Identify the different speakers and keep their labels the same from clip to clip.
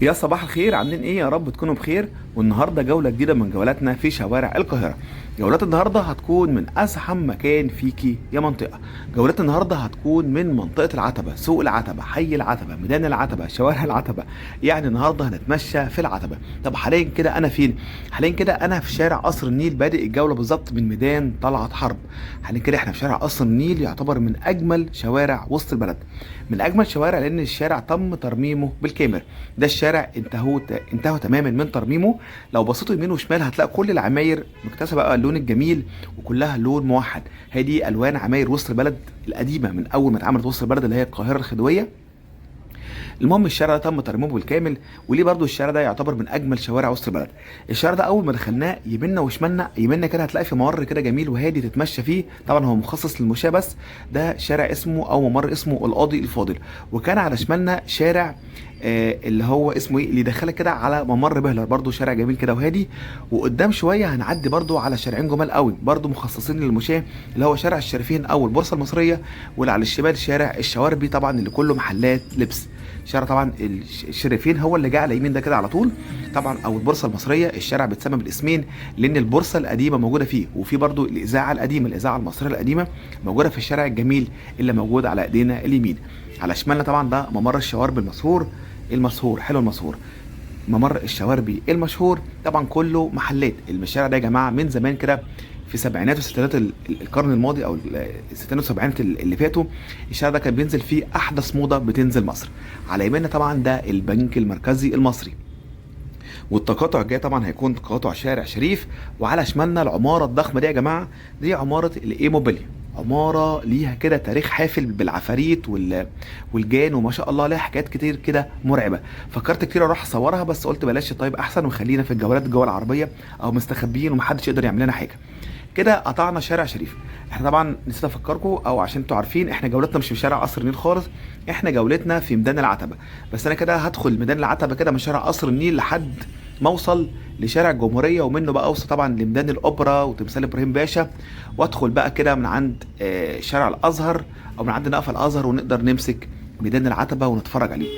Speaker 1: يا صباح الخير، عاملين ايه؟ يا رب تكونوا بخير. والنهارده جوله جديده من جولاتنا في شوارع القاهره. جولات النهارده هتكون من ازحم مكان فيكي يا منطقه. جولات النهارده هتكون من منطقه العتبه، سوق العتبه، حي العتبه، ميدان العتبه، شوارع العتبه. يعني النهارده هنتمشى في العتبه. طب حاليا كده انا فين؟ حاليا كده انا في شارع قصر النيل، بادئ الجوله بالظبط من ميدان طلعت حرب. حاليا كده احنا في شارع قصر النيل، يعتبر من اجمل شوارع وسط البلد. من اجمل شوارع لان الشارع تم ترميمه بالكامل. ده الشارع انتهوا تماما من ترميمه. لو بصيتوا يمين وشمال هتلاقي كل العماير مكتسبه بقى اللون الجميل، وكلها لون موحد. هي دي الوان عماير وسط البلد القديمه من اول ما اتعملت وسط البلد، اللي هي القاهره الخديويه. المهم الشارع ده تم ترميمه بالكامل. وليه برضو الشارع ده يعتبر من اجمل شوارع وسط البلد. الشارع ده اول ما دخلناه يمنا وشمالنا، يمنا كده هتلاقي في ممر كده جميل وهادي تتمشى فيه، طبعا هو مخصص للمشاة بس. ده شارع اسمه او ممر اسمه القاضي الفاضل. وكان على شمالنا شارع اللي هو اسمه ايه، اللي يدخلك كده على ممر بهلر، برضو شارع جميل كده وهادي. وقدام شويه هنعدي برضو على شارعين جمال قوي برضو مخصصين للمشاة، اللي هو شارع الشريفين او البورصه المصريه. واللي على الشمال شارع الشواربي، طبعا اللي كله محلات لبس. شارع طبعا الشريفين هو اللي جه على اليمين ده كده على طول. طبعا او البورصه المصريه، الشارع بيتسمى بالاسمين لان البورصه القديمه موجوده فيه، وفي برضو الاذاعه القديمه، الاذاعه المصريه القديمه موجوده في الشارع الجميل اللي موجود على ايدينا اليمين. على شمالنا طبعا ده ممر الشوارب المشهور. حلو المشهور. ممر الشواربي المشهور طبعا كله محلات. الشارع ده يا جماعه من زمان كده، في سبعينات وستينات القرن الماضي، او الستينات والسبعينات اللي فاتوا. الشارع ده كان بينزل فيه احدث موضه بتنزل مصر. على يميننا طبعا ده البنك المركزي المصري. والتقاطع الجاي طبعا هيكون تقاطع شارع شريف. وعلى شمالنا العماره الضخمه دي يا جماعه، دي عماره الايه موبيليا. عماره ليها كده تاريخ حافل بالعفاريت والجان، وما شاء الله ليها حاجات كتير كده مرعبه. فكرت كتير اروح اصورها بس قلت بلاش، طيب احسن وخلينا في الجولات جوه العربيه او مستخبيين ومحدش يقدر يعمل لنا حاجه. كده قطعنا شارع شريف. احنا طبعا نسيت افكركم، او عشان انتوا عارفين احنا جولتنا مش في شارع قصر النيل خالص. احنا جولتنا في ميدان العتبه. بس انا كده هدخل ميدان العتبه كده من شارع قصر النيل لحد ما اوصل لشارع الجمهوريه، ومنه بقى اوصل طبعا لميدان الاوبرا وتمثال ابراهيم باشا. وادخل بقى كده من عند شارع الازهر، او من عند نقف الازهر، ونقدر نمسك ميدان العتبه ونتفرج عليه.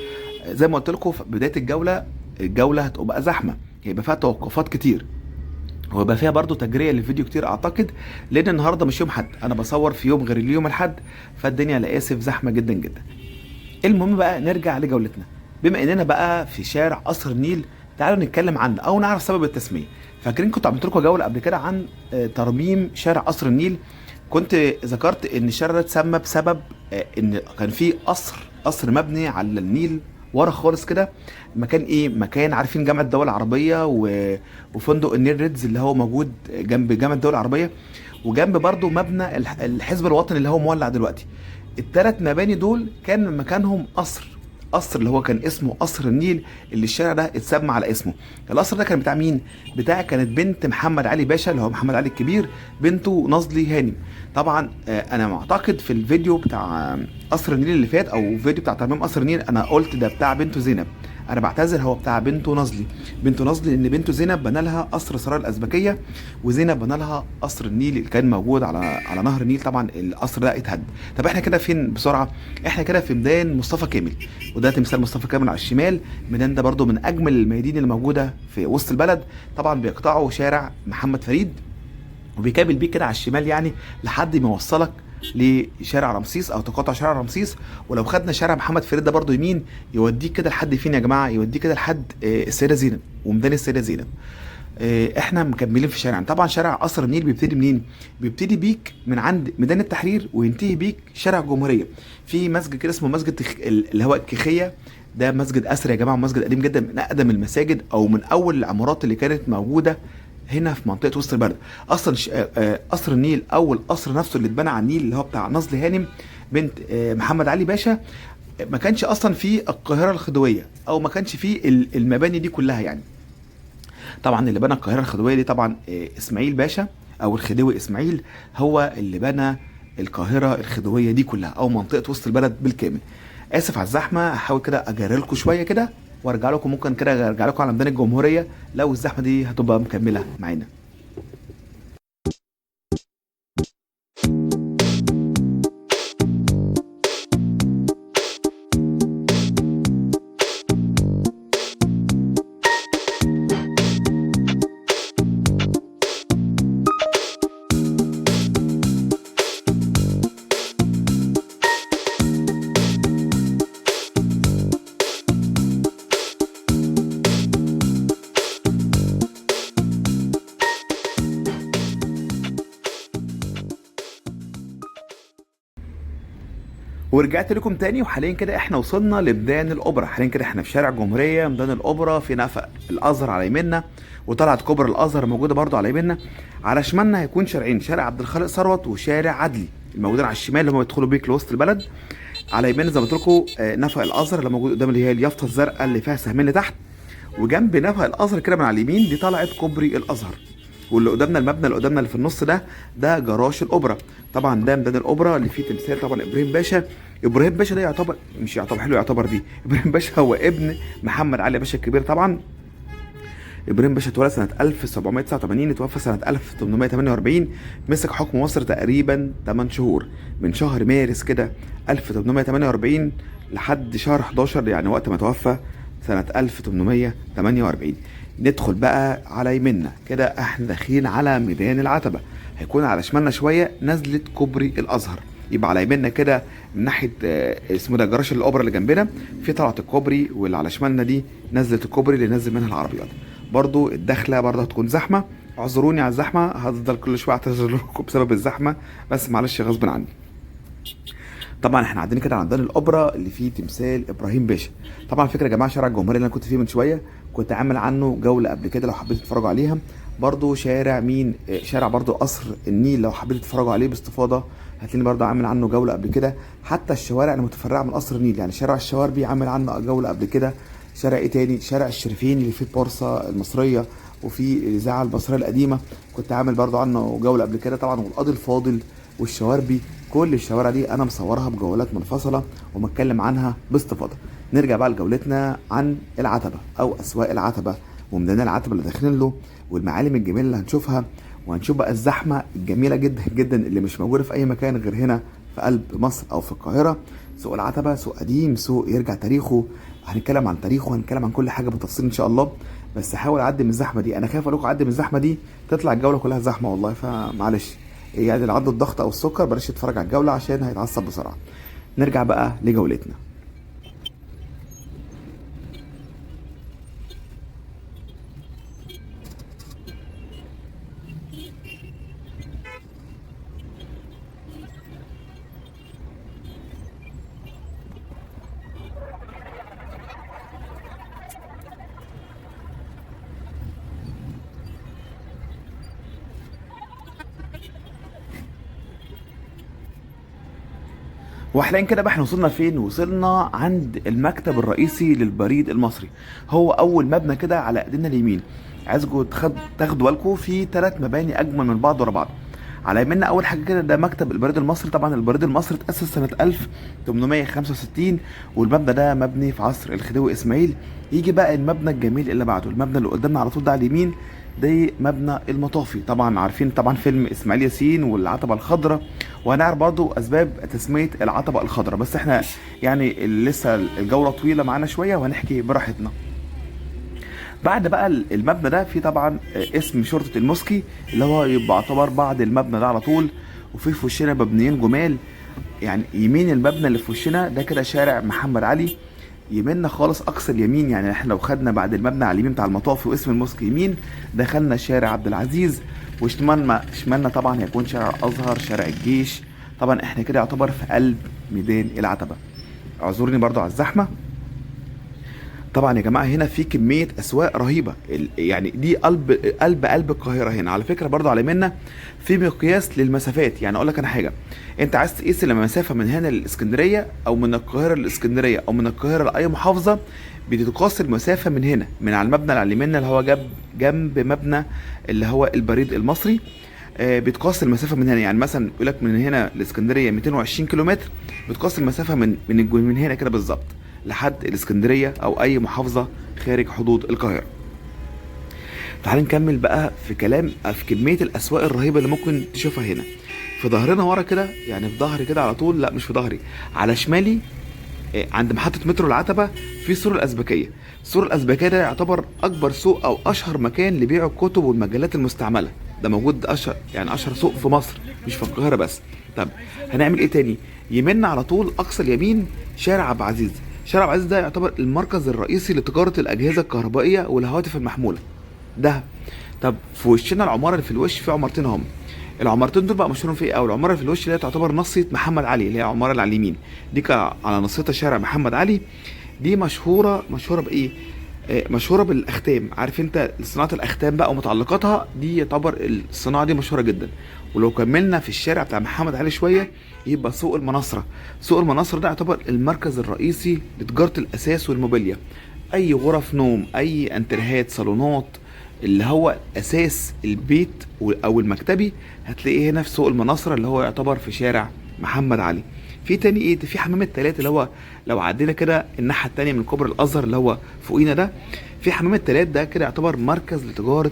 Speaker 1: زي ما قلت لكم في بدايه الجوله هتبقى زحمه، هيبقى فيها توقفات كتير، ويبقى فيها برضو تجرية للفيديو كتير اعتقد. لان النهارده مش يوم حد، انا بصور في يوم غير اليوم الحد. فالدنيا لا اسف زحمه جدا جدا. المهم بقى نرجع لجولتنا. بما اننا بقى في شارع قصر النيل، تعالوا نتكلم عنه او نعرف سبب التسميه. فاكرين كنت عملت لكم جوله قبل كده عن ترميم شارع قصر النيل. كنت ذكرت ان الشارع ده اتسمى بسبب ان كان في قصر مبني على النيل ورا خالص كده. مكان ايه؟ مكان عارفين جامعه الدول العربيه وفندق النيل ريدز اللي هو موجود جنب جامعه الدول العربيه. وجنب برضو مبنى الحزب الوطني اللي هو مولع دلوقتي. الثلاث مباني دول كان مكانهم قصر اللي هو كان اسمه قصر النيل، اللي الشارع ده اتسمى على اسمه. القصر ده كان بتاع مين؟ كانت بنت محمد علي باشا، اللي هو محمد علي الكبير، بنته نازلي هانم. طبعا انا معتقد في الفيديو بتاع قصر النيل اللي فات، او فيديو بتاع ترميم قصر النيل، انا قلت ده بتاع بنته زينب. انا بعتذر، هو بتاع بنته نازلي. ان بنته زينب بنى لها قصر سرايا الازبكيه، وزينب بنى لها قصر النيل اللي كان موجود على نهر النيل. طبعا القصر ده اتهد. طب احنا كده فين بسرعه؟ احنا كده في ميدان مصطفى كامل، وده تمثال مصطفى كامل على الشمال. الميدان ده برضو من اجمل الميادين اللي موجوده في وسط البلد. طبعا بيقطعه شارع محمد فريد، وبيكابل بيك كده على الشمال يعني لحد ما يوصلك لشارع رمسيس او تقاطع شارع رمسيس. ولو خدنا شارع محمد فريد ده برضو يمين، يوديك كده لحد فين يا جماعه؟ يوديك كده لحد السيده زينب وميدان السيده زينب. احنا مكملين في شارع. طبعا شارع قصر النيل بيبتدي منين؟ بيبتدي بيك من عند ميدان التحرير وينتهي بيك شارع الجمهوريه. في مسجد كده اسمه مسجد اللي هو الكيخيه. ده مسجد اثري يا جماعه، مسجد قديم جدا، من اقدم المساجد او من اول العمارات اللي كانت موجوده هنا في منطقه وسط البلد. اصلا قصر النيل اول قصر نفسه اللي اتبنى على النيل، اللي هو بتاع نازلي هانم بنت محمد علي باشا. ما كانش اصلا في القاهره الخديويه، او ما كانش في المباني دي كلها يعني. طبعا اللي بنى القاهره الخديويه دي طبعا اسماعيل باشا، او الخديوي اسماعيل، هو اللي بنى القاهره الخديويه دي كلها، او منطقه وسط البلد بالكامل. اسف على الزحمه، هحاول كده اجري لكم شويه كده وارجع لكم. ممكن كده ارجع لكم على ميدان الجمهوريه لو الزحمه دي هتبقى مكمله معانا. ورجعت لكم تاني، وحاليا كده احنا وصلنا لميدان الاوبرا. حاليا كده احنا في شارع الجمهوريه، ميدان الاوبرا، في نفق الازهر على يميننا، وطلعت كوبري الازهر موجوده برضو على يميننا. على شمالنا هيكون شارعين، شارع عبد الخالق ثروت وشارع عدلي الموجودين على الشمال اللي هم بيدخلوا بيك لوسط البلد. على يمين زي ما قلت لكم نفق الازهر اللي موجود قدام، اللي هي اليافطه الزرقاء اللي فيها سهمين لتحت. وجنب نفق الازهر كده من على اليمين دي طلعت كوبري الازهر. واللي قدامنا المبنى اللي قدامنا اللي في النص ده جراج الاوبرا. طبعا ده ميدان الاوبرا اللي فيه تمثال طبعا ابراهيم باشا. ابراهيم باشا ده يعتبر، مش يعتبر، حلو يعتبر، دي ابراهيم باشا هو ابن محمد علي باشا الكبير طبعا. ابراهيم باشا اتولد سنه 1789، اتوفى سنه 1848. مسك حكم مصر تقريبا 8 شهور، من شهر مارس كده 1848 لحد شهر 11 يعني وقت ما توفى سنه 1848. ندخل بقى على يمنا كده، احنا داخلين على ميدان العتبه. هيكون على شمالنا شويه نزله كوبري الازهر. يبقى على يميننا كده من ناحيه اسمه ده جراج الاوبرا اللي جنبنا، في طلعه الكوبري، واللي على شمالنا دي نزله الكوبري اللي نزل منها العربيات. برضو الدخله برضو هتكون زحمه، اعذروني على الزحمه، هفضل كل شويه اعتذر لكم بسبب الزحمه، بس معلش غصب عني. طبعا احنا عندنا كده عندنا الاوبرا اللي فيه تمثال ابراهيم باشا. طبعا فكره يا جماعه، شارع الجمهوريه اللي انا كنت فيه من شويه كنت عامل عنه جوله قبل كده لو حبيتوا تتفرجوا عليها. برضو شارع مين، شارع برضو قصر النيل لو حبيتوا تتفرجوا عليه باستفاضه هتلاقيني برضو عامل عنه جوله قبل كده. حتى الشوارع المتفرعه من قصر النيل، يعني شارع الشواربي عامل عنه جوله قبل كده. شارع ايه تاني، شارع الشريفين اللي فيه البورصه المصريه وفي الاذاعه المصريه القديمه كنت عامل برضو عنه جوله قبل كده طبعا. والقاضي الفاضل والشواربي، كل الشوارع دي انا مصورها بجولات منفصله ومتكلم عنها باستفاضه. نرجع بقى لجولتنا عن العتبه او اسواق العتبه وميدان العتبه اللي داخلين له، والمعالم الجميله اللي هنشوفها. وهنشوف بقى الزحمه الجميله جدا جدا اللي مش موجوده في اي مكان غير هنا في قلب مصر او في القاهره. سوق العتبه سوق قديم، سوق يرجع تاريخه، هنتكلم عن تاريخه، هنتكلم عن كل حاجه بالتفصيل ان شاء الله. بس هحاول اعدي من الزحمه دي، انا خايف اقول لكم اعدي من الزحمه دي تطلع الجوله كلها زحمه والله، فمعلش يعني اللي عنده الضغط او السكر بلاش يتفرج على الجوله عشان هيتعصب بسرعه. نرجع بقى لجولتنا. وحاليا كده بقى احنا وصلنا فين؟ وصلنا عند المكتب الرئيسي للبريد المصري. هو اول مبنى كده على ايدينا اليمين. عايزكم تاخدوا بالكم في 3 مباني اجمل من بعض ورا بعض. على يميننا اول حاجه كده ده مكتب البريد المصري. طبعا البريد المصري اتاسس سنه 1865، والمبنى ده مبني في عصر الخديوي اسماعيل. يجي بقى المبنى الجميل اللي بعده، المبنى اللي قدامنا على طول ده على اليمين، ده مبنى المطافي. طبعا عارفين طبعا فيلم اسماعيل ياسين والعتبه الخضراء، وهنعرف برضو اسباب تسميه العتبه الخضراء. بس احنا يعني لسه الجوله طويله معانا شويه وهنحكي براحتنا. بعد بقى المبنى ده في طبعا اسم شرطه الموسكي اللي هو يبقى يعتبر بعد المبنى ده على طول. وفي وشنا مبنيين جمال، يعني يمين المبنى اللي في وشنا ده كده شارع محمد علي. يميننا خالص اقصى اليمين، يعني احنا لو خدنا بعد المبنى على اليمين بتاع المطافي واسم الموسكي يمين، دخلنا شارع عبد العزيز. وشمالنا طبعا هيكون شارع الازهر، شارع الجيش. طبعا احنا كده يعتبر في قلب ميدان العتبه. اعذروني برضو على الزحمه. طبعا يا جماعه هنا في كميه اسواق رهيبه، يعني دي قلب القاهره. هنا على فكره برضو على يمنا في مقياس للمسافات. يعني اقول لك انا حاجه، انت عايز تقيس المسافه من هنا للاسكندريه او من القاهره للاسكندريه او من القاهره لاي محافظه، بتتقاس المسافه من هنا من على المبنى اللي على اليمين اللي هو جنب مبنى اللي هو البريد المصري. بتقاس المسافه من هنا، يعني مثلا يقول لك من هنا لاسكندريه 220 كيلومتر، بتقاس المسافه من هنا كده بالظبط لحد الاسكندريه او اي محافظه خارج حدود القاهره. تعال نكمل بقى في كلام في كميه الاسواق الرهيبه اللي ممكن تشوفها هنا. في ظهرنا ورا كده، يعني في ظهري كده على طول، لا مش في ظهري، على شمالي عند محطه مترو العتبه في سور الازبكيه. سور الازبكيه ده يعتبر اكبر سوق او اشهر مكان لبيع الكتب والمجلات المستعمله. ده موجود اشهر سوق في مصر مش في القاهره بس. طب هنعمل ايه تاني؟ يمنا على طول اقصى اليمين شارع عبد العزيز. شارع عبد العزيز ده يعتبر المركز الرئيسي لتجاره الاجهزه الكهربائيه والهواتف المحموله ده. طب في وشنا العماره اللي في الوش في عمارتين هم. العمارتين دول بقى مشهورين في ايه؟ او العماره اللي في الوش اللي هي تعتبر ناصيه محمد علي، اللي هي العماره اللي على اليمين دي على ناصيتها شارع محمد علي. دي مشهوره بايه؟ مشهوره بالاختام. عارف انت صناعه الاختام بقى ومتعلقاتها دي، يعتبر الصناعه دي مشهوره جدا. ولو كملنا في الشارع بتاع محمد علي شويه يبقى سوق المناصره. سوق المناصره ده يعتبر المركز الرئيسي لتجاره الاساس والموبيليا. اي غرف نوم، اي انترهات، صالونات، اللي هو اساس البيت او المكتبي هتلاقيه هنا في سوق المناصره اللي هو يعتبر في شارع محمد علي. في تاني ايه؟ في حمام التلات اللي هو لو عدينا كده الناحيه التانيه من كوبري الازهر اللي هو فوقينا ده، في حمام التلات ده كده يعتبر مركز لتجاره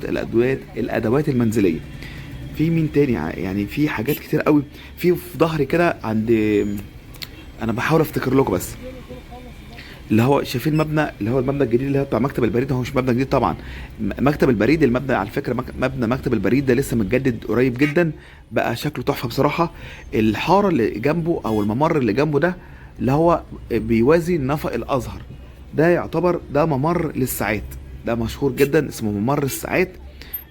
Speaker 1: الادوات المنزليه. في مين تاني؟ يعني في حاجات كتير قوي. في ظهري كده عند، انا بحاول افتكر لكم بس، اللي هو شايفين المبنى اللي هو المبنى الجديد اللي هو بتاع مكتب البريد. هو مش مبنى جديد طبعا، مكتب البريد. المبنى على فكره مبنى مكتب البريد ده لسه متجدد قريب جدا، بقى شكله تحفه بصراحه. الحاره اللي جنبه او الممر اللي جنبه ده اللي هو بيوازي نفق الازهر، ده يعتبر ده ممر للساعات. ده مشهور جدا، اسمه ممر الساعات.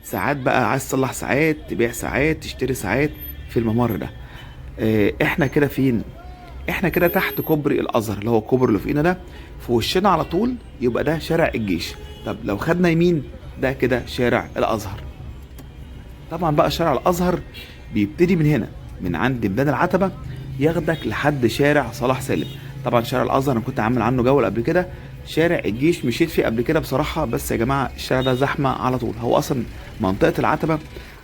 Speaker 1: ساعات بقى عايز تصلح ساعات، تبيع ساعات، تشتري ساعات في الممر ده. احنا كده فين؟ احنا كده تحت كوبري الازهر اللي هو الكوبري اللي فوقينا ده. في وشنا على طول يبقى ده شارع الجيش. طب لو خدنا يمين ده كده شارع الازهر. طبعا بقى شارع الازهر بيبتدي من هنا من عند ميدان العتبه، ياخدك لحد شارع صلاح سالم. طبعا شارع الازهر انا كنت عامل عنه جوله قبل كده. شارع الجيش مشيت فيه قبل كده بصراحه، بس يا جماعه الشارع ده زحمه على طول. هو اصلا منطقه العتبه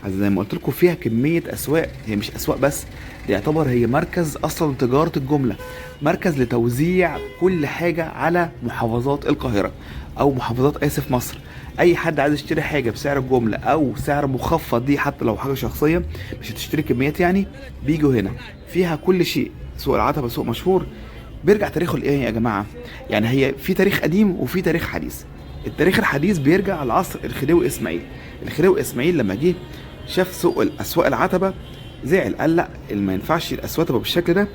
Speaker 1: زي ما قلت لكم فيها كميه اسواق، هي مش اسواق بس، دي يعتبر هي مركز اصلا تجاره الجمله، مركز لتوزيع كل حاجه على محافظات القاهره او محافظات اسف مصر. اي حد عايز يشتري حاجه بسعر الجمله او سعر مخفض، دي حتى لو حاجه شخصيه مش هتشتري كميات يعني، بيجوا هنا فيها كل شيء. سوق العتبه سوق مشهور، بيرجع تاريخه لايه يا جماعه؟ يعني هي في تاريخ قديم وفي تاريخ حديث. التاريخ الحديث بيرجع لعصر الخديوي اسماعيل. الخديوي اسماعيل لما جه شاف سوق اسواق العتبه زعل، قال لا ما ينفعش الاسواق تبقى بالشكل ده.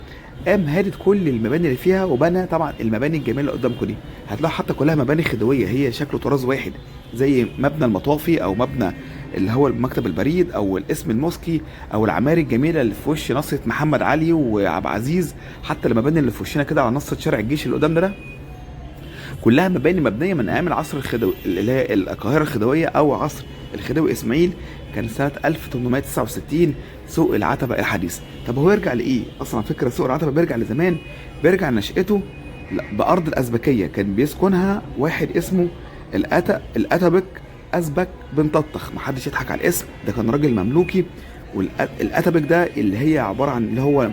Speaker 1: قام هادت كل المباني اللي فيها وبنى طبعا المباني الجميله اللي قدامكم دي. هتلاقوا حتى كلها مباني خديويه، هي شكله طراز واحد، زي مبنى المطوافي او مبنى اللي هو مكتب البريد او الاسم الموسكي او العماري الجميله اللي في وش ناصيه محمد علي وعبد العزيز. حتى المباني اللي في وشنا كده على نص شارع الجيش اللي قدامنا ده كلها مباني مبنيه من ايام العصر الخديوي اللي هي القاهره الخديويه او عصر الخديوي اسماعيل. كان سنه 1869 سوق العتبه الحديث. طب هو يرجع لايه اصلا؟ على فكره سوق العتبه بيرجع لزمان، بيرجع لنشأته بارض الازبكيه كان بيسكنها واحد اسمه الاتبك ازبك بن ططخ. محدش يضحك على الاسم ده، كان راجل مملوكي. والاتبك ده اللي هي عباره عن اللي هو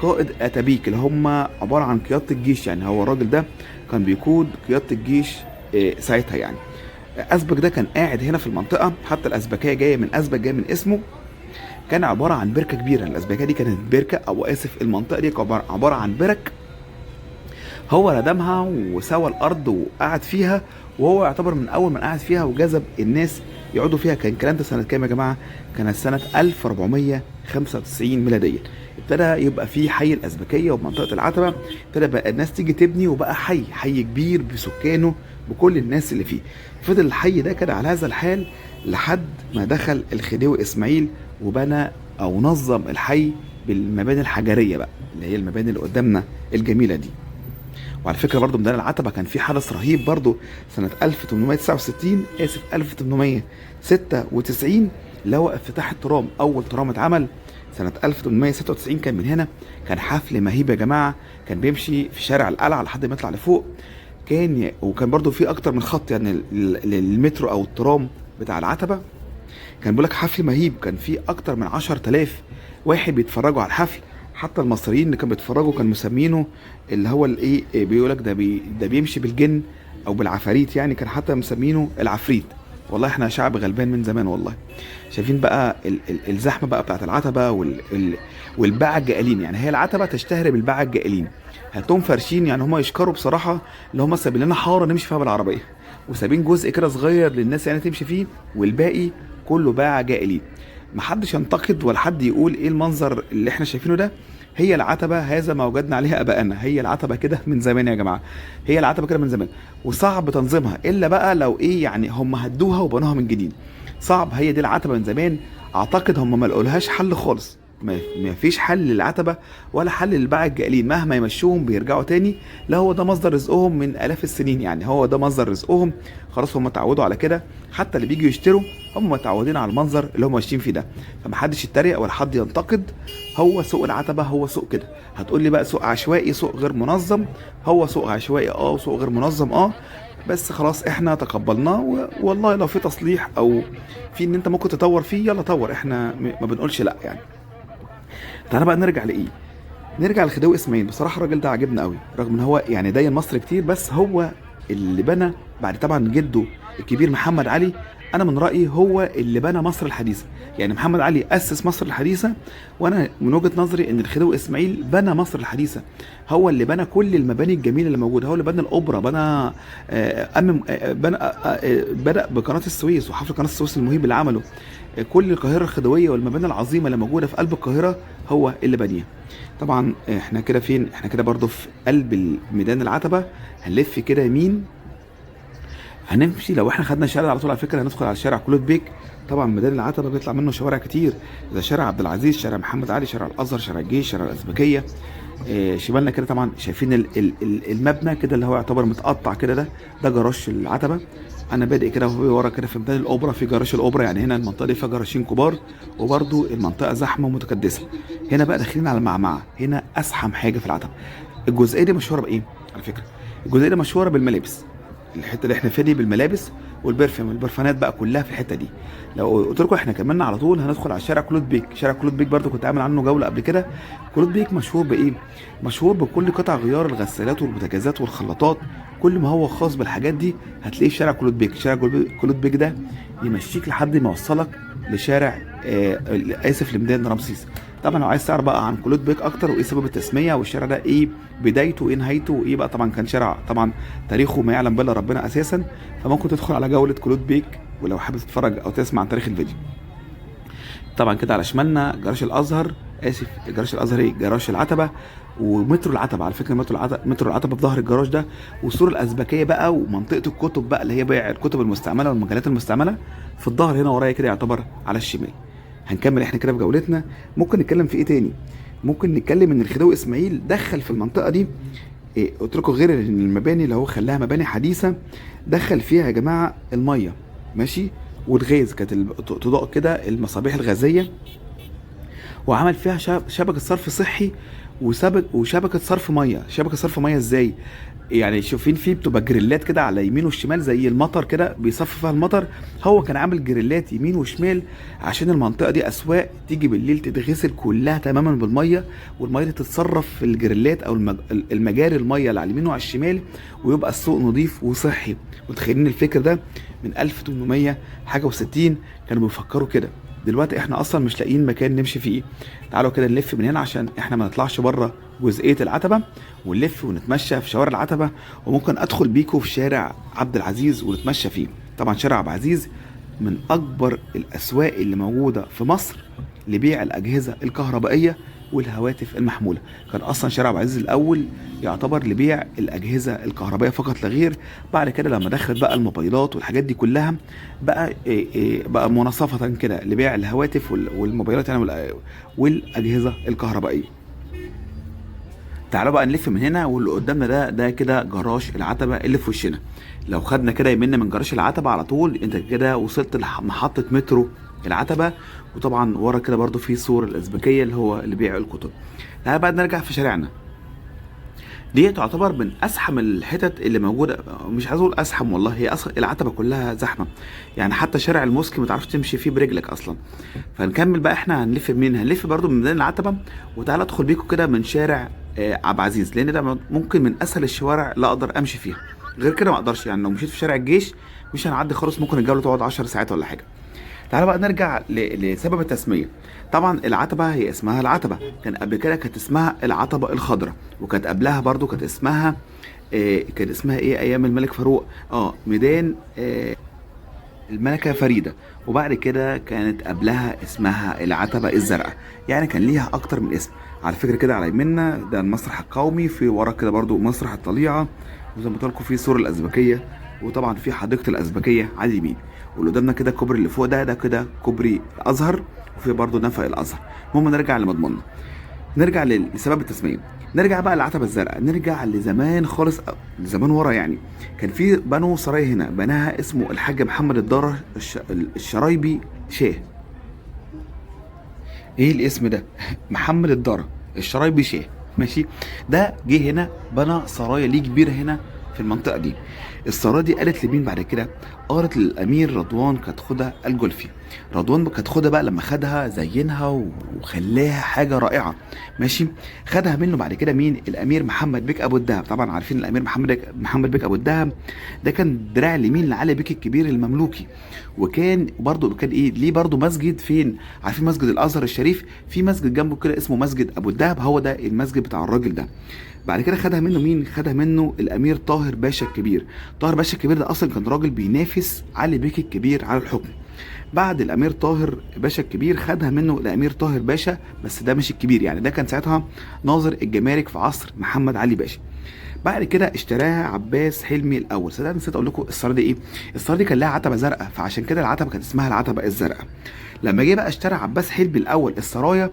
Speaker 1: قائد اتابيك اللي هم عباره عن قياده الجيش. يعني هو الراجل ده كان بيقود قياده الجيش ساعتها يعني. ازبك ده كان قاعد هنا في المنطقه، حتى الازبكيه جايه من ازبك، جايه من اسمه. كان عباره عن بركه كبيره. الازبكيه دي كانت بركه، او اسف المنطقه دي عباره عن برك. هو ردمها وسوى الارض وقعد فيها، وهو يعتبر من اول من قعد فيها وجذب الناس يقعدوا فيها. كان الكلام ده سنه كام يا جماعه؟ كانت سنه 1495 ميلاديا. ابتدى يبقى في حي الازبكيه ومنطقه العتبه، ابتدى بقى الناس تيجي تبني، وبقى حي كبير بسكانه بكل الناس اللي فيه. فضل الحي ده كده على هذا الحال لحد ما دخل الخديوي اسماعيل وبنى او نظم الحي بالمباني الحجريه بقى، اللي هي المباني اللي قدامنا الجميله دي. وعلى فكره برضو ميدان العتبه كان في حدث رهيب برضو سنه 1869 1896 اللي هو افتتاح الترام. اول ترام اتعمل سنه 1896 كان من هنا. كان حفل مهيب يا جماعه، كان بيمشي في شارع القلعه لحد ما يطلع لفوق. وكان برضو في اكتر من خط يعني المترو او الترام بتاع العتبه. كان بيقول لك حفل مهيب، كان في اكتر من 10,000 واحد بيتفرجوا على الحفل. حتى المصريين اللي كانوا بيتفرجوا كانوا مسمينه اللي هو الايه، بيقول لك ده بيمشي بالجن او بالعفاريت يعني. كان حتى مسمينه العفريت. والله احنا شعب غلبان من زمان والله. شايفين بقى الزحمه بقى بتاعت العتبه والباعة الجائلين. يعني هي العتبه تشتهر بالباعة الجائلين، هاتهم فرشين يعني. هم يشكروا بصراحه اللي هم سايبين لنا حاره نمشي فيها بالعربيه، وسايبين جزء كده صغير للناس يعني تمشي فيه، والباقي كله باعة جائلين. محدش ينتقد ولا حد يقول ايه المنظر اللي احنا شايفينه ده. هي العتبه هذا ما وجدنا عليها ابائنا. هي العتبه كده من زمان يا جماعه، هي العتبه كده من زمان، وصعب تنظيمها الا بقى لو ايه يعني هم هدوها وبنوها من جديد. صعب. هي دي العتبه من زمان، اعتقد هم ما لقولهاش حل خالص. ما فيش حل للعتبه ولا حل للباعة الجائلين، مهما يمشوهم بيرجعوا تاني. لا، هو ده مصدر رزقهم من الاف السنين، يعني هو ده مصدر رزقهم، خلاص هم اتعودوا على كده. حتى اللي بيجوا يشتروا هم متعودين على المنظر اللي هم ماشيين فيه ده، فمحدش يتريق ولا حد ينتقد. هو سوق العتبه هو سوق كده. هتقول لي بقى سوق عشوائي، سوق غير منظم. هو سوق عشوائي وسوق غير منظم بس خلاص احنا تقبلناه، والله لو في تصليح او في ان انت ممكن تطور فيه، يلا طور، احنا ما بنقولش لا يعني. تعالى بقى نرجع لايه، نرجع لخديوي اسماعيل. بصراحه الراجل ده عجبنا قوي، رغم ان هو يعني داين مصر كتير، بس هو اللي بنى بعد طبعا جده الكبير محمد علي. انا من رايي هو اللي بنى مصر الحديثه، يعني محمد علي اسس مصر الحديثه، وانا من وجهه نظري ان الخديوي اسماعيل بنى مصر الحديثه. هو اللي بنى كل المباني الجميله اللي موجوده، هو اللي بنى الاوبرا، بنى بدا بقناه السويس وحفر قناه السويس المهيب اللي عمله. كل القاهره الخديويه والمباني العظيمه اللي موجوده في قلب القاهره هو اللي بنيها. طبعا احنا كده فين؟ احنا كده برضو في قلب ميدان العتبه. هنلف كده يمين، هنمشي. لو احنا خدنا الشارع على طول على فكره هندخل على شارع كلود بيك. طبعا ميدان العتبه بيطلع منه شوارع كتير، زي شارع عبد العزيز، شارع محمد علي، شارع الازهر، شارع الجيش، شارع الازبكيه. شمالنا كده طبعا شايفين المبنى كده اللي هو يعتبر متقطع كده، ده جراج العتبه. انا بادئ كده وهو ورا كده في ميدان الاوبرا، في جراج الاوبرا، يعني هنا المنطقه دي فيها جراشين كبار، وبرده المنطقه زحمه ومتكدسه. هنا بقى داخلين على المعمعه، هنا ازحم حاجه في العتبه. الجزئيه دي مشهوره بايه على فكره؟ الجزئيه دي مشهوره بالملابس. الحته اللي احنا فيها دي بالملابس والبرفيوم، البرفانات بقى كلها في الحته دي. لو قلت لكم احنا كملنا على طول هندخل على شارع كلود بيك. شارع كلود بيك برضو كنت عامل عنه جوله قبل كده. كلود بيك مشهور بايه؟ مشهور بكل قطع غيار الغسالات والبوتاجازات والخلاطات، كل ما هو خاص بالحاجات دي هتلاقيه في شارع كلود بيك. شارع كلود بيك ده يمشيك لحد ما يوصلك لشارع اسف لميدان رمسيس. طبعا لو عايز تعرف بقى عن كلود بيك اكتر وايه سبب التسميه والشارع ده ايه بدايته وايه نهايته وايه بقى، طبعا كان شارع طبعا تاريخه ما يعلم بالله ربنا اساسا، فممكن تدخل على جوله كلود بيك ولو حابب تتفرج او تسمع عن تاريخ الفيديو. طبعا كده على شمالنا جراج الازهر، اسف جراج الازهر ايه، جراج العتبه ومترو العتبه. على فكره مترو العتبه في ظهر الجراج ده، وسور الازبكيه بقى ومنطقه الكتب بقى اللي هي بيع الكتب المستعمله والمجلات المستعمله في الظهر هنا ورايا كده يعتبر على الشمال. هنكمل احنا كده في جولتنا. ممكن نتكلم في ايه تاني؟ ممكن نتكلم ان الخديوي اسماعيل دخل في المنطقه دي قلت لكم غير ان المباني اللي هو خلاها مباني حديثه، دخل فيها يا جماعه الميه ماشي والغاز، كانت تضاء كده المصابيح الغازيه، وعمل فيها شبكه صرف صحي وشبكه صرف ميه. شبكه صرف ميه ازاي؟ يعني شوفين فيه بتبقى جريلات كده على يمين وشمال زي المطر كده بيصفي فيها المطر. هو كان عامل جريلات يمين وشمال عشان المنطقه دي اسواق، تيجي بالليل تتغسل كلها تماما بالميه، والميه دي تتصرف في الجريلات او المجاري الميه اللي على اليمين وعلى الشمال، ويبقى السوق نظيف وصحي. متخيلين الفكر ده من 1800 حاجه و60 كانوا بيفكروا كده. دلوقتي احنا اصلا مش لاقيين مكان نمشي فيه. تعالوا كده نلف من هنا عشان احنا ما نطلعش بره جزئيه العتبه، ونلف ونتمشى في شوارع العتبه. وممكن ادخل بيكم في شارع عبد العزيز ونتمشى فيه. طبعا شارع عبد العزيز من اكبر الاسواق اللي موجوده في مصر لبيع الاجهزه الكهربائيه والهواتف المحموله. كان اصلا شارع عبد العزيز الاول يعتبر لبيع الاجهزه الكهربائيه فقط لا غير. بعد كده لما دخلت بقى الموبايلات والحاجات دي كلها بقى بقى مناصفه كده لبيع الهواتف والموبايلات يعني والاجهزه الكهربائيه. تعالوا بقى نلف من هنا، واللي قدامنا ده كده جراج العتبه اللي في وشنا. لو خدنا كده يمنا من جراج العتبه على طول انت كده وصلت لمحطه مترو العتبه، وطبعا ورا كده برضو في سور الازبكيه اللي هو اللي بيع الكتب. تعالى بقى نرجع في شارعنا. دي تعتبر من ازحم الحتت اللي موجوده، مش عايز اقول ازحم والله، هي اصلا العتبه كلها زحمه، يعني حتى شارع الموسكي ما تعرفش تمشي فيه برجلك اصلا. فنكمل بقى، احنا هنلف منين؟ هنلف برضو من ميدان العتبه. وتعالى ادخل بيكم كده من شارع عبد العزيز، لان ده ممكن من اسهل الشوارع اللي اقدر امشي فيها. غير كده ما اقدرش، يعني لو مشيت في شارع الجيش مش هنعدي خالص، ممكن الجوله تقعد 10 ساعات ولا حاجه. تعالى بقى نرجع لسبب التسميه. طبعا العتبه هي اسمها العتبه، كان قبل كده كانت اسمها العتبه الخضراء، وكانت قبلها برضو كانت اسمها ايه ايام الملك فاروق ميدان الملكه فريده. وبعد كده كانت قبلها اسمها العتبه الزرقاء، يعني كان ليها اكتر من اسم. على فكره كده على يمنا ده المسرح القومي، في ورا كده برضو مسرح الطليعه، وزي ما قلت لكم في سور الازبكيه، وطبعا في حديقه الازبكيه على اليمين. واللي قدامنا كده الكوبري اللي فوق ده كده كوبري الازهر، وفي برضه نفق الازهر. المهم نرجع لمضموننا، نرجع لسبب التسميه. نرجع بقى للعتبه الزرقاء، نرجع لزمان خالص، لزمان ورا يعني. كان في بنو سرايا هنا بناها اسمه الحاج محمد الدار الشرايبي شاه. ايه الاسم ده؟ محمد الدار الشرايبي شاه، ماشي. ده جه هنا بنى سرايا ليه كبيره هنا في المنطقه دي. السرايا دي قالت لمين بعد كده؟ قالت للامير رضوان كتخوده الجلفي. رضوان كتخوده بقى لما خدها زينها وخلاها حاجه رائعه، ماشي. خدها منه بعد كده مين؟ الامير محمد بيك ابو الدهب. طبعا عارفين الامير محمد بيك ابو الدهب ده كان دراع اليمين لعلي بيك الكبير المملوكي. وكان برضه كان ايه ليه برضه مسجد فين؟ عارفين مسجد الازهر الشريف؟ في مسجد جنبه كده اسمه مسجد ابو الدهب، هو ده المسجد بتاع الراجل ده. بعد كده خدها منه مين؟ خدها منه الامير طاهر باشا الكبير. طاهر باشا الكبير ده اصلا كان راجل بينافس علي بيك الكبير على الحكم. بعد الامير طاهر باشا الكبير خدها منه الامير طاهر باشا، بس ده مش الكبير يعني، ده كان ساعتها ناظر الجمارك في عصر محمد علي باشا. بعد كده اشتراها عباس حلمي الاول. صدق نسيت اقول لكم السرايا دي ايه. السرايا دي كان لها عتبه زرقاء، فعشان كده العتبه كانت اسمها العتبه الزرقاء. لما جه بقى اشترى عباس حلمي الاول السرايا،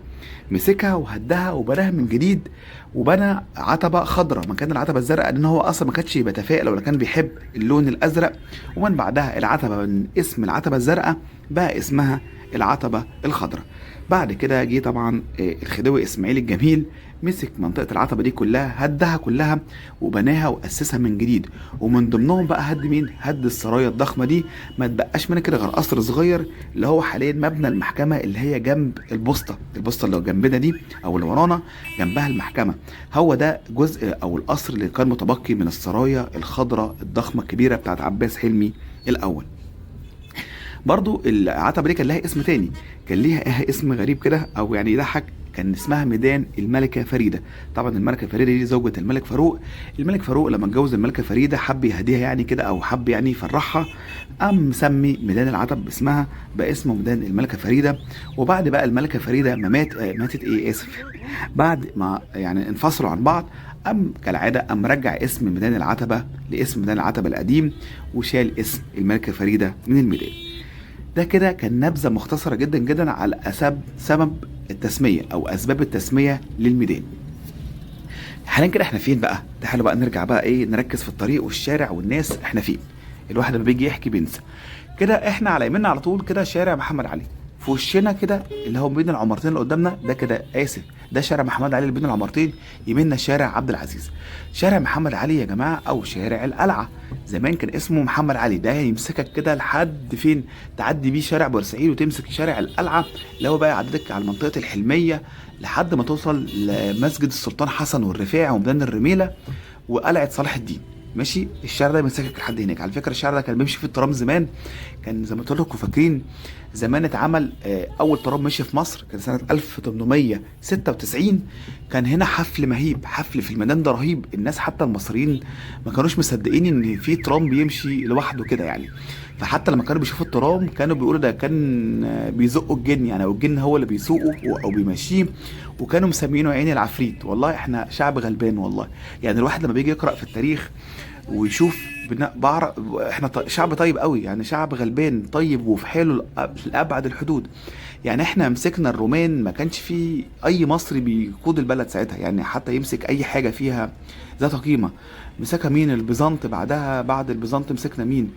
Speaker 1: مسكها وهدها وبناها من جديد، وبنى عتبه خضراء مكان العتبه الزرقاء، لان هو اصلا ما كانش بيتفائل ولا كان بيحب اللون الازرق. ومن بعدها العتبه من اسم العتبه الزرقاء بقى اسمها العتبه الخضراء. بعد كده جه طبعا الخديوي اسماعيل الجميل، مسك منطقه العتبه دي كلها، هدها كلها وبناها واسسها من جديد. ومن ضمنهم بقى هد مين؟ هد السرايا الضخمه دي. ما تبقاش منها كده غير قصر صغير اللي هو حاليا مبنى المحكمه اللي هي جنب البوسطه اللي جنبنا دي او اللي ورانا جنبها المحكمه. هو ده جزء او القصر اللي كان متبقي من السرايا الخضراء الضخمه الكبيره بتاعت عباس حلمي الاول. برضو العتبه دي كان لها اسم تاني، كان ليها اسم غريب كده او يعني يضحك، كان اسمها ميدان الملكه فريده. طبعا الملكه فريده دي زوجة الملك فاروق. الملك فاروق لما اتجوز الملكه فريده حب يهديها يعني كده، او حب يعني يفرحها، قام مسمي ميدان العتب باسمها، بقى اسمه ميدان الملكه فريده. وبعد بقى الملكه فريده ما ماتت اسف، بعد ما يعني انفصلوا عن بعض، قام كالعاده قام رجع اسم ميدان العتبه لاسم ميدان العتبه القديم، وشال اسم الملكه فريده من الميدان. ده كده كان نبذة مختصرة جدا جدا على سبب التسمية أو أسباب التسمية للميدان. حاليا كده احنا فين بقى؟ تعالوا بقى نرجع بقى ايه، نركز في الطريق والشارع والناس، احنا فين؟ الواحد لما بيجي يحكي بينسى. كده احنا على يمنا على طول كده شارع محمد علي، في وشنا كده اللي هو بين العمارتين اللي قدامنا ده كده اسف، ده شارع محمد علي اللي بين العمارتين، يميننا شارع عبد العزيز. شارع محمد علي يا جماعه او شارع القلعه، زمان كان اسمه محمد علي، ده يمسكك كده لحد فين؟ تعدي بيه شارع بورسعيد وتمسك شارع القلعه اللي هو بقى يعددك على منطقه الحلميه لحد ما توصل لمسجد السلطان حسن والرفاع وميدان الرميله وقلعه صلاح الدين. ماشي، الشارع ده بيمسكك لحد هناك. على فكره الشارع ده كان بيمشي فيه الترام زمان، كان زي ما قلت لكم فاكرين زمان اتعمل اول ترام مشي في مصر كان سنه 1896. كان هنا حفل مهيب، حفل في الميدان ده رهيب، الناس حتى المصريين ما كانوش مصدقين ان في ترام بيمشي لوحده كده يعني. فحتى لما كانوا بيشوفوا الترام كانوا بيقولوا ده كان بيزقوا الجن يعني، او الجن هو اللي بيسوقه او بيمشيه، وكانوا مسمينه عين العفريت. والله احنا شعب غلبان والله. يعني الواحد لما بيجي يقرأ في التاريخ ويشوف احنا شعب طيب قوي يعني، شعب غلبان طيب وفي حاله لأبعد الحدود. يعني احنا مسكنا الرومان، ما كانش في اي مصري بيقود البلد ساعتها يعني، حتى يمسك اي حاجة فيها ذات قيمة. مسكها مين؟ البيزنط. بعدها بعد البيزنط مسكنا مين؟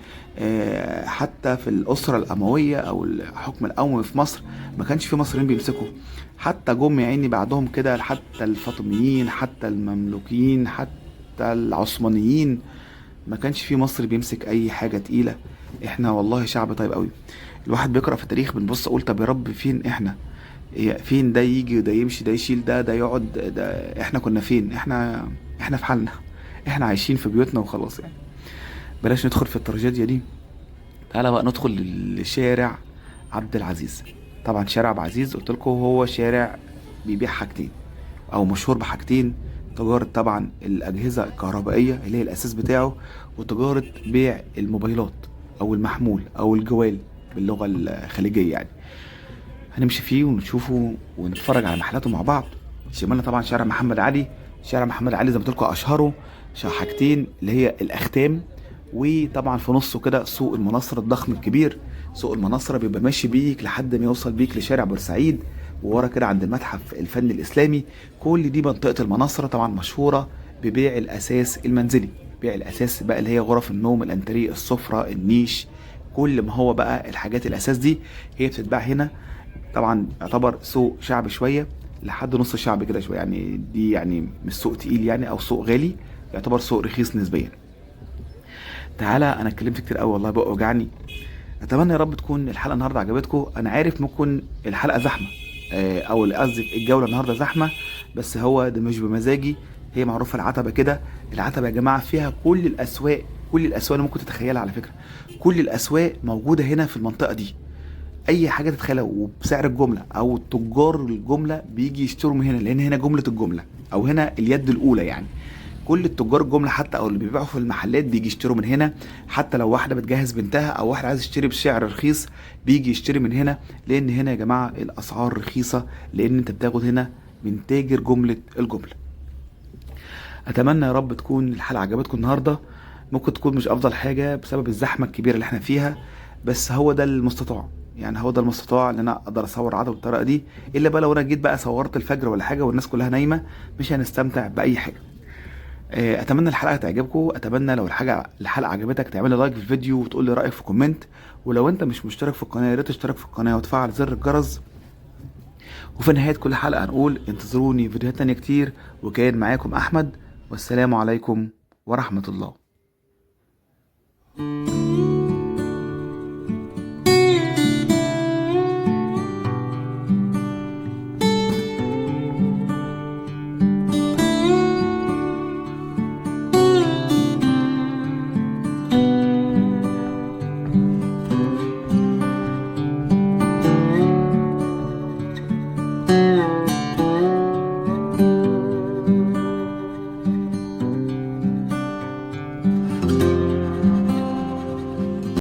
Speaker 1: حتى في الأسرة الأموية أو الحكم الأموي في مصر ما كانش في مصريين بيمسكوا، حتى جم يا عيني بعدهم كده، حتى الفاطميين حتى المملوكيين حتى العثمانيين، ما كانش في مصري بيمسك أي حاجة تقيلة. احنا والله شعب طيب قوي. الواحد بيقرأ في التاريخ بنبص أقول طب يا رب فين احنا؟ فين ده يجي وده يمشي، ده يشيل ده يقعد، ده احنا كنا فين؟ احنا في حالنا، احنا عايشين في بيوتنا وخلاص يعني. بلاش ندخل في التراجيديا دي. تعالى بقى ندخل لشارع عبد العزيز. طبعا شارع عبد العزيز قلت لكم هو شارع بيبيع حاجتين او مشهور بحاجتين، تجارة طبعا الأجهزة الكهربائية اللي هي الأساس بتاعه، وتجارة بيع الموبايلات أو المحمول أو الجوال باللغة الخليجية يعني. هنمشي فيه ونشوفه ونتفرج على محلاته مع بعض. شمالنا طبعا شارع محمد علي. شارع محمد علي زي ما قلت لكم أشهره حاجتين اللي هي الاختام، وطبعا في نصه كده سوق المناصرة الضخم الكبير. سوق المناصرة بيبقى ماشي بيك لحد ما يوصل بيك لشارع بورسعيد، وورا كده عند المتحف الفني الإسلامي. كل دي منطقة المناصرة طبعا مشهورة ببيع الأساس المنزلي. بيع الأساس بقى اللي هي غرف النوم، الأنتريه، السفرة، النيش، كل ما هو بقى الحاجات الأساس دي هي بتتباع هنا. طبعا يعتبر سوق شعبي شوية، لحد نص الشعب كده شوية يعني. دي يعني مش سوق تقيل يعني أو سوق غالي، يعتبر سوق رخيص نسبيا. تعالى، انا اتكلمت كتير قوي والله، بقى وجعني. اتمنى يا رب تكون الحلقه النهارده عجبتكم. انا عارف ممكن الحلقه زحمه، او قصدي الجوله النهارده زحمه، بس هو ده مش بمزاجي. هي معروفه العتبه كده. العتبه يا جماعه فيها كل الاسواق، كل الاسواق اللي ممكن تتخيلها على فكره. كل الاسواق موجوده هنا في المنطقه دي. اي حاجه تتخيلها وبسعر الجمله، او تجار الجمله بيجي يشتروا من هنا، لان هنا جمله الجمله، او هنا اليد الاولى يعني. كل التجار الجمله حتى او اللي بيبيعوا في المحلات بيجي يشتروا من هنا. حتى لو واحده بتجهز بنتها او واحد عايز يشتري بسعر رخيص بيجي يشتري من هنا، لان هنا يا جماعه الاسعار رخيصه، لان انت بتاخد هنا من تاجر جمله الجمله. اتمنى يا رب تكون الحلقه عجبتكم النهارده. ممكن تكون مش افضل حاجه بسبب الزحمه الكبيره اللي احنا فيها، بس هو ده المستطاع. يعني هو ده المستطاع ان انا اقدر اصور عدد بالطريقه دي. الا بقى لو انا جيت بقى صورت الفجر ولا حاجه والناس كلها نايمه، مش هنستمتع باي حاجه. اتمنى الحلقه تعجبكم. اتمنى لو الحلقه عجبتك تعمل لي لايك في الفيديو وتقول لي رايك في كومنت. ولو انت مش مشترك في القناه يا ريت تشترك في القناه وتفعل زر الجرس. وفي نهايه كل حلقه هنقول انتظروني فيديوهات تانية كتير. وكان معاكم احمد، والسلام عليكم ورحمه الله.